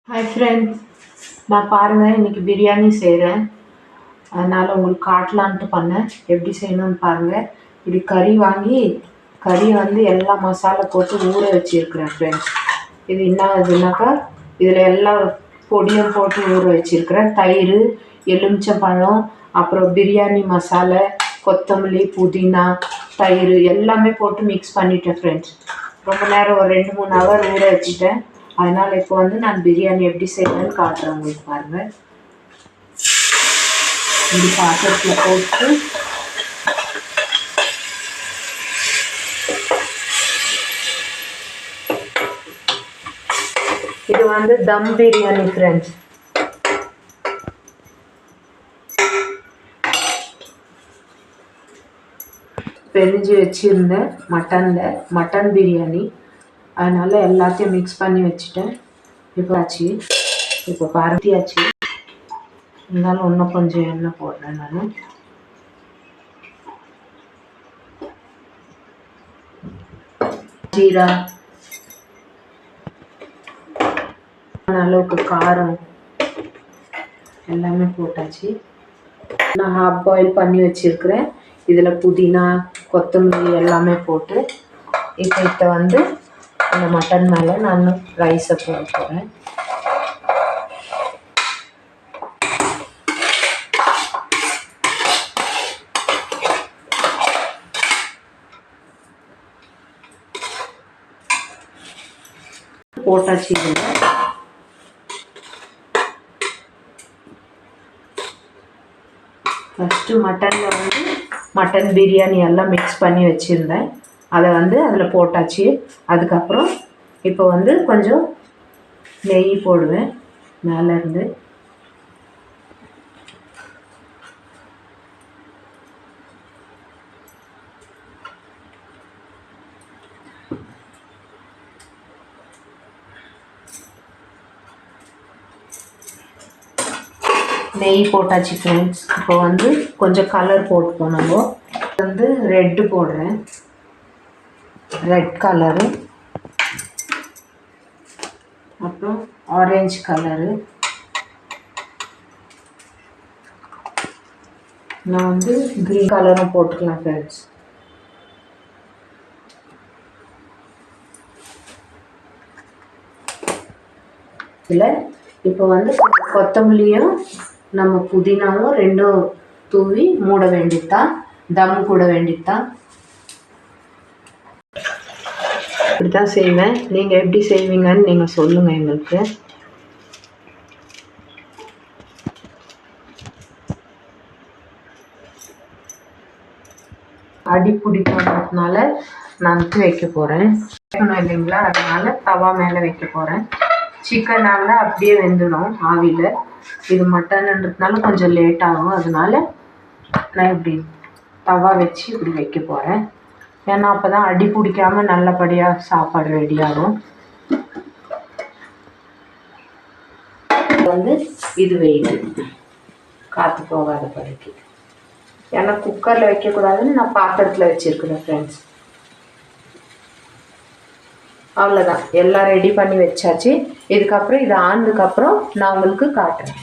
Hi friends, நான் பாருங்கள் இன்றைக்கி பிரியாணி செய்கிறேன். அதனால் உங்களுக்கு காட்டலான்ட்டு பண்ணேன். எப்படி செய்யணும்னு பாருங்கள். இப்படி கறி வாங்கி வந்து எல்லா மசாலா போட்டு ஊற வச்சுருக்கிறேன் ஃப்ரெண்ட்ஸ். இது என்ன ஆகுதுனாக்கா இதில் எல்லா பொடியும் போட்டு ஊற வச்சுருக்கிறேன். தயிர், எலுமிச்சம்பழம், அப்புறம் பிரியாணி மசாலா, கொத்தமல்லி, புதினா, தயிர் எல்லாமே போட்டு மிக்ஸ் பண்ணிட்டேன் ஃப்ரெண்ட்ஸ். ரொம்ப நேரம் ஒரு 2-3 ஹவர் ஊற வச்சுட்டேன். அதனால் இப்போ நான் பிரியாணி எப்படி செய்யணும்னு காட்டுறேன் உங்களுக்கு. பாருங்கள், இப்படி பாத்திரத்தில் போட்டு இது தம் பிரியாணி ஃப்ரெண்ட்ஸ். பெரிஞ்சு வச்சுருந்தேன் மட்டன் பிரியாணி. அதனால் எல்லாத்தையும் மிக்ஸ் பண்ணி வச்சுட்டேன். இப்போ பருத்தியாச்சு. இருந்தாலும் இன்னும் கொஞ்சம் எண்ணெய் போடுறேன் நான். ஜீரா, அளவுக்கு காரம் எல்லாமே போட்டாச்சு. நான் ஹாஃப் பாயில் பண்ணி வச்சுருக்கிறேன். இதில் புதினா, கொத்தமல்லி எல்லாமே போட்டு இப்போ அந்த மட்டன் மேலே நான் ரைஸை போட போகிறேன். போட்டாச்சு. இதில் ஃபஸ்ட்டு மட்டன் பிரியாணி எல்லாம் மிக்ஸ் பண்ணி வச்சுருந்தேன். அதை அதில் போட்டாச்சு. அதுக்கப்புறம் இப்போ கொஞ்சம் நெய் போடுவேன் மேலேருந்து. நெய் போட்டாச்சு ஃப்ரெண்ட்ஸ். இப்போ கொஞ்சம் கலர் போட்டுப்போம். நம்ம ரெட்டு போடுறேன், ரெட் கலரு, அப்புறம் ஆரஞ்சு கலரு. நான் க்ரீன் கலரும் போட்டுக்கலாம் ஃப்ரெண்ட்ஸ். இதில் இப்போ கொத்தமல்லியும் நம்ம புதினாவும் ரெண்டும் தூவி மூட வேண்டியதுதான். தம் கூட வேண்டியதுதான். இப்படி தான் செய்வேன். நீங்கள் எப்படி செய்வீங்கன்னு நீங்கள் சொல்லுங்கள் எங்களுக்கு. அடி பிடிக்காததுனால நான் வைக்க போகிறேன். வைக்கணும் இல்லைங்களா, அதனால தவா மேலே வைக்க போகிறேன். சிக்கனால் அப்படியே வெந்துடும் ஆவியில். இது மட்டன்ன்றதுனால கொஞ்சம் லேட் ஆகும். அதனால நான் இப்படி தவா வச்சு இப்படி வைக்க போகிறேன். ஏன்னா அப்போ தான் அடி பிடிக்காமல் நல்லபடியாக சாப்பாடு ரெடியாகும். இது வெயிட்டு காற்று போகாத படிக்கு. ஏன்னா குக்கரில் வைக்கக்கூடாதுன்னு நான் பாத்திரத்தில் வச்சுருக்கிறேன் ஃப்ரெண்ட்ஸ். அவ்வளோதான், எல்லாம் ரெடி பண்ணி வச்சாச்சு. இதுக்கப்புறம் இது ஆனதுக்கப்புறம் நான் உங்களுக்கு காட்டுறேன்.